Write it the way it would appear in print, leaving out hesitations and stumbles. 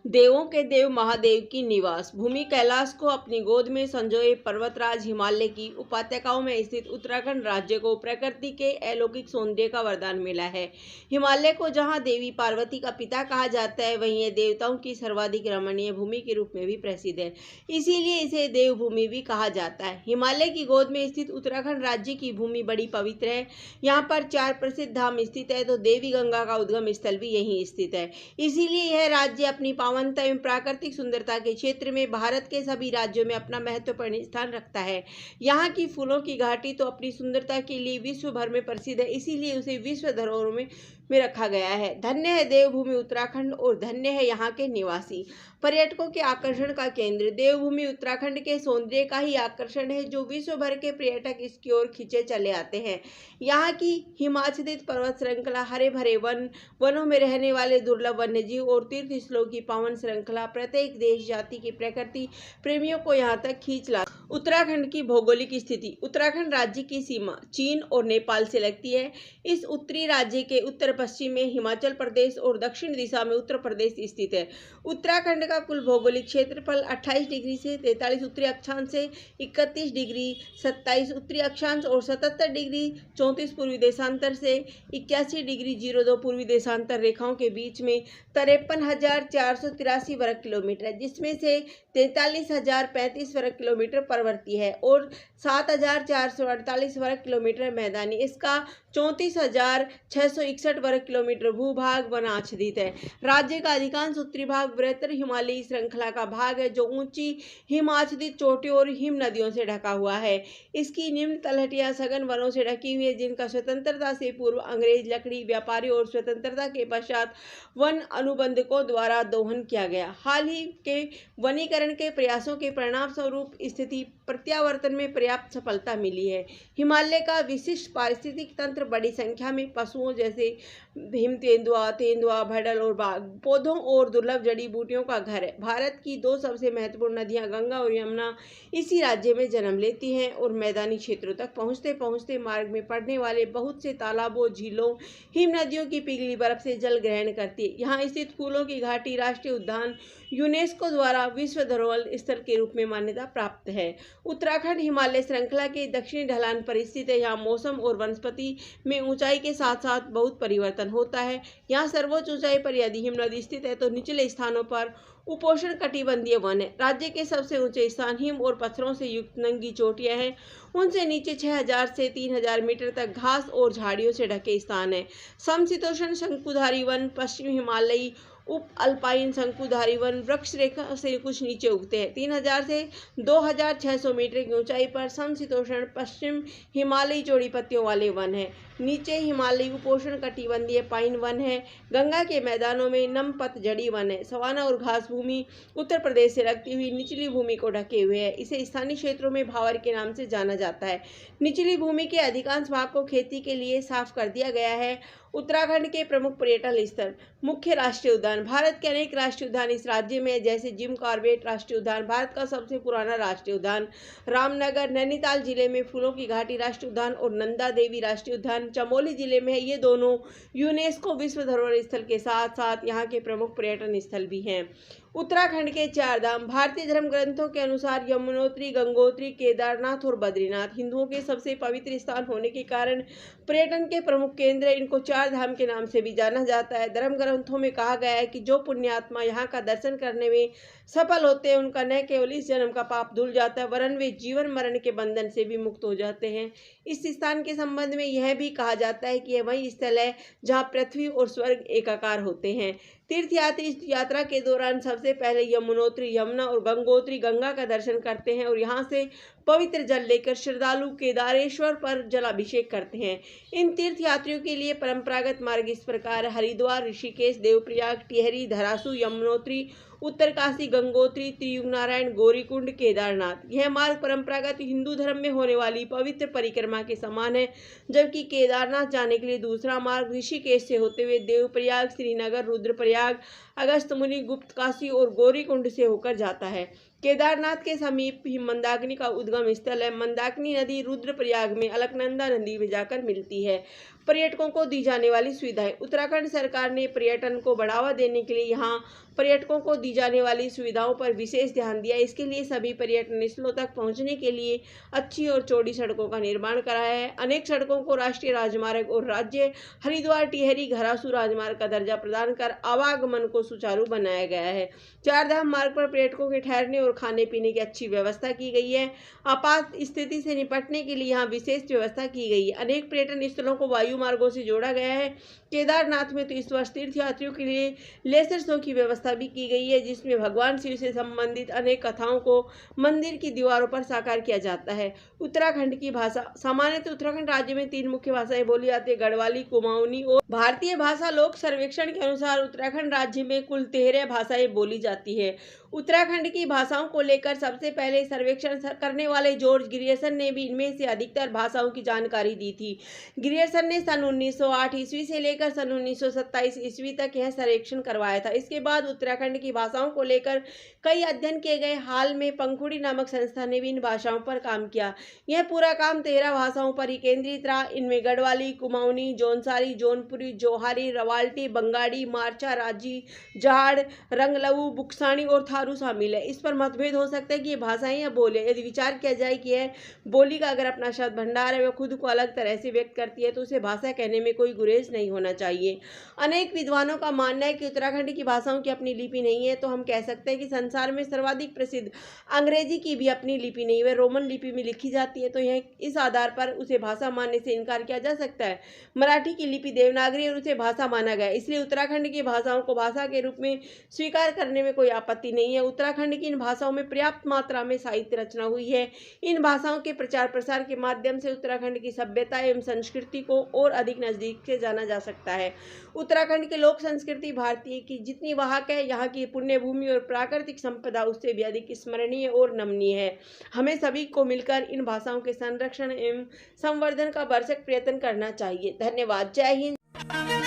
देवों के देव महादेव की निवास भूमि कैलाश को अपनी गोद में संजोए पर्वतराज हिमालय की उपत्यकाओं में स्थित उत्तराखंड राज्य को प्रकृति के अलौकिक सौंदर्य का वरदान मिला है। हिमालय को जहां देवी पार्वती का पिता कहा जाता है, वहीं यह देवताओं की सर्वाधिक रमणीय भूमि के रूप में भी प्रसिद्ध है। इसीलिए इसे देवभूमि भी कहा जाता है। हिमालय की गोद में स्थित उत्तराखंड राज्य की भूमि बड़ी पवित्र है। यहाँ पर 4 प्रसिद्ध धाम स्थित है, तो देवी गंगा का उद्गम स्थल भी यहीं स्थित है। इसीलिए यह राज्य अपनी पावनता एवं प्राकृतिक सुंदरता के क्षेत्र में भारत के सभी राज्यों में अपना महत्वपूर्ण स्थान रखता है। यहाँ की फूलों की घाटी तो अपनी सुंदरता के लिए विश्व भर में प्रसिद्ध है, इसीलिए उसे विश्व धरोहर में रखा गया है। धन्य है देवभूमि उत्तराखंड और धन्य है यहाँ के निवासी। पर्यटकों के आकर्षण का केंद्र देवभूमि उत्तराखंड के सौंदर्य का ही आकर्षण है, जो विश्व भर के पर्यटक इसकी ओर खींचे चले आते हैं। यहाँ की हिमाच्छादित पर्वत श्रृंखला, हरे भरे वनों में रहने वाले दुर्लभ वन्यजीव और तीर्थ स्थलों की पावन श्रृंखला प्रत्येक देश जाति की प्रकृति प्रेमियों को यहाँ तक खींच ला। उत्तराखंड की भौगोलिक स्थिति। उत्तराखंड राज्य की सीमा चीन और नेपाल से लगती है। इस उत्तरी राज्य के उत्तर पश्चिम में हिमाचल प्रदेश और दक्षिण दिशा में उत्तर प्रदेश स्थित है। उत्तराखंड का कुल भौगोलिक क्षेत्रफल 28 डिग्री से 43 उत्तरी अक्षांश से 31 डिग्री 27 उत्तरी अक्षांश और 77 डिग्री 34 पूर्वी देशांतर से 81 डिग्री 02 पूर्वी देशांतर रेखाओं के बीच में 53,483 वर्ग किलोमीटर है, जिसमें से 43,035 वर्ग किलोमीटर पर्वतीय है और 7,448 वर्ग किलोमीटर मैदानी। इसका 34,661 वर्ग किलोमीटर भूभाग वनाच्छादित है। राज्य का अधिकांश उत्तरी भाग बृहत्तर हिमालयी श्रृंखला का भाग है, जो ऊंची हिमाच्छादित चोटियों और हिम नदियों से ढका हुआ है। इसकी निम्न तलहटियां सघन वनों से ढकी हुई है, जिनका स्वतंत्रता से पूर्व अंग्रेज लकड़ी व्यापारी और स्वतंत्रता के पश्चात वन अनुबंधकों द्वारा दोहन किया गया। हाल ही के वनीकरण के प्रयासों के परिणाम स्वरूप स्थिति प्रत्यावर्तन में पर्याप्त सफलता मिली है। हिमालय का विशिष्ट पारिस्थितिक तंत्र बड़ी संख्या में पशुओं जैसे हिम तेंदुआ, भडल और बाघ, पौधों और दुर्लभ जड़ी बूटियों का घर है। भारत की 2 सबसे महत्वपूर्ण नदियां गंगा और यमुना इसी राज्य में जन्म लेती हैं और मैदानी क्षेत्रों तक पहुंचते पहुंचते मार्ग में पड़ने वाले बहुत से तालाबों, झीलों, हिम नदियों की पिघली बर्फ से जल ग्रहण करती है। यहाँ स्थित फूलों की घाटी राष्ट्रीय उद्यान यूनेस्को द्वारा विश्व धरोहर स्थल के रूप में मान्यता प्राप्त है। उत्तराखंड हिमालय श्रृंखला के दक्षिणी ढलान पर स्थित है। यहाँ मौसम और वनस्पति में ऊंचाई के साथ साथ बहुत परिवर्तन होता है। यहाँ सर्वोच्च ऊंचाई पर यदि हिमनदी स्थित है, तो निचले स्थानों पर उपोष्ण कटिबंधीय वन है। राज्य के सबसे ऊंचे स्थान हिम और पत्थरों से युक्त नंगी चोटियां हैं। उनसे नीचे 6,000 से 3,000 मीटर तक घास और झाड़ियों से ढके स्थान है। समशीतोष्ण शंकुधारी वन, पश्चिम हिमालयी उप अल्पाइन शंकुधारी वन वृक्ष रेखा से कुछ नीचे उगते हैं। 3,000 से 2,600 मीटर की ऊंचाई पर समशीतोष्ण पश्चिम हिमालयी चौड़ी पत्तियों वाले वन है। नीचे हिमालयी उपोष्ण कटिबंधीय पाइन वन है। गंगा के मैदानों में नम पतझड़ी वन है। सवाना और घास भूमि उत्तर प्रदेश से लगती हुई निचली भूमि को ढके हुए है। इसे स्थानीय क्षेत्रों में भावर के नाम से जाना जाता है। निचली भूमि के अधिकांश भाग को खेती के लिए साफ कर दिया गया है। उत्तराखंड के प्रमुख पर्यटन स्थल। मुख्य राष्ट्रीय उद्यान। भारत के अनेक राष्ट्रीय उद्यान इस राज्य में है, जैसे जिम कॉर्बेट राष्ट्रीय उद्यान भारत का सबसे पुराना राष्ट्रीय उद्यान, रामनगर नैनीताल जिले में फूलों की घाटी राष्ट्रीय उद्यान और नंदा देवी राष्ट्रीय उद्यान चमोली जिले में है। ये दोनों यूनेस्को विश्व धरोहर स्थल के साथ साथ यहाँ के प्रमुख पर्यटन स्थल भी हैं। उत्तराखंड के 4 धाम। भारतीय धर्म ग्रंथों के अनुसार यमुनोत्री, गंगोत्री, केदारनाथ और बद्रीनाथ हिंदुओं के सबसे पवित्र स्थान होने के कारण पर्यटन के प्रमुख केंद्र है। इनको 4 धाम के नाम से भी जाना जाता है। धर्म ग्रंथों में कहा गया है कि जो पुण्यात्मा यहाँ का दर्शन करने में सफल होते हैं, उनका न केवल इस जन्म का पाप धुल जाता है, वरन वे जीवन मरण के बंधन से भी मुक्त हो जाते हैं। इस स्थान के संबंध में यह भी कहा जाता है कि यह वही स्थल है जहाँ पृथ्वी और स्वर्ग एकाकार होते हैं। तीर्थयात्री इस यात्रा के दौरान सबसे पहले यमुनोत्री, यमुना और गंगोत्री गंगा का दर्शन करते हैं और यहाँ से पवित्र जल लेकर श्रद्धालु केदारेश्वर पर जलाभिषेक करते हैं। इन तीर्थयात्रियों के लिए परंपरागत मार्ग इस प्रकार: हरिद्वार, ऋषिकेश, देवप्रयाग, टिहरी, धरासू, यमुनोत्री, उत्तरकाशी, गंगोत्री, त्रियुगनारायण, गौरीकुंड, केदारनाथ। यह मार्ग परंपरागत हिंदू धर्म में होने वाली पवित्र परिक्रमा के समान है, जबकि केदारनाथ जाने के लिए दूसरा मार्ग ऋषिकेश से होते हुए देवप्रयाग, श्रीनगर, रुद्रप्रयाग, अगस्त्यमुनि, गुप्तकाशी और गौरीकुंड से होकर जाता है। केदारनाथ के समीप ही मंदाकिनी का उद्गम स्थल है। मंदाकिनी नदी रुद्रप्रयाग में अलकनंदा नदी में जाकर मिलती है। पर्यटकों को दी जाने वाली सुविधाएं। उत्तराखंड सरकार ने पर्यटन को बढ़ावा देने के लिए यहाँ पर्यटकों को दी जाने वाली सुविधाओं पर विशेष ध्यान दिया। इसके लिए सभी पर्यटन स्थलों तक पहुंचने के लिए अच्छी और चौड़ी सड़कों का निर्माण कराया है। अनेक सड़कों को राष्ट्रीय राजमार्ग और राज्य हरिद्वार टिहरी घरासू राजमार्ग का दर्जा प्रदान कर आवागमन को सुचारू बनाया गया है। चारधाम मार्ग पर पर्यटकों के ठहरने और खाने पीने की अच्छी व्यवस्था की गई है। आपात स्थिति से निपटने के लिए यहाँ विशेष व्यवस्था की गई है। अनेक पर्यटन स्थलों को वायु मार्गों से जोड़ा गया है। केदारनाथ में तो इस वर्ष तीर्थ यात्रियों के लिए लेजर शो की व्यवस्था भी की गई है, जिसमें भगवान शिव से संबंधित अनेक कथाओं को मंदिर की दीवारों पर साकार किया जाता है। उत्तराखंड की भाषा। सामान्यतः उत्तराखंड राज्य में 3 मुख्य भाषाएं बोली जाती है, गढ़वाली, कुमाऊनी और भारतीय भाषा लोक सर्वेक्षण के अनुसार उत्तराखंड राज्य में कुल 13 भाषाएं बोली जाती है। उत्तराखंड की भाषाओं को लेकर सबसे पहले सर्वेक्षण करने वाले जॉर्ज ग्रियर्सन ने भी इनमें से अधिकतर भाषाओं की जानकारी दी थी। ग्रियर्सन ने सन 1908 ईस्वी से लेकर सन 1927 ईस्वी तक यह सर्वेक्षण करवाया था। इसके बाद उत्तराखंड की भाषाओं को लेकर कई अध्ययन किए गए। हाल में पंखुड़ी नामक संस्था ने भी इन भाषाओं पर काम किया। यह पूरा काम 13 भाषाओं पर ही केंद्रित रहा। इनमें गढ़वाली, कुमाऊनी, जौनसारी, जौनपुरी, जोहारी, रवाल्टी, बंगाड़ी, मारचा, राजी, जाड़, रंगलऊ, बुक्सानी और थारू शामिल है। इस पर मतभेद हो सकता है कि ये भाषाएं या बोले। यदि विचार किया जाए कि यह बोली का अगर अपना शब्द भंडार है, वह खुद को अलग तरह से व्यक्त करती है, तो उसे भाषा कहने में कोई गुरेज नहीं होना चाहिए। अनेक विद्वानों का मानना है कि उत्तराखंड की भाषाओं की अपनी लिपि नहीं है, तो हम कह सकते हैं कि संसार में सर्वाधिक प्रसिद्ध अंग्रेजी की भी अपनी लिपि नहीं, वह रोमन लिपि में लिखी जाती है, तो यह इस आधार पर उसे भाषा मानने से इनकार किया जा सकता है। मराठी की लिपि देवनागरी और उसे भाषा माना गया, इसलिए उत्तराखंड की भाषाओं को भाषा के रूप में स्वीकार करने में कोई आपत्ति नहीं है। उत्तराखंड की इन भाषाओं में पर्याप्त मात्रा में साहित्य रचना हुई है। इन भाषाओं के प्रचार प्रसार के माध्यम से उत्तराखंड की सभ्यता एवं संस्कृति को और अधिक नजदीक से जाना जा सकता है। उत्तराखंड के लोक संस्कृति भारतीय की जितनी वाहक है, यहाँ की पुण्य भूमि और प्राकृतिक संपदा उससे भी अधिक स्मरणीय और नमनीय है। हमें सभी को मिलकर इन भाषाओं के संरक्षण एवं संवर्धन का भरसक प्रयत्न करना चाहिए। धन्यवाद। जय हिंद।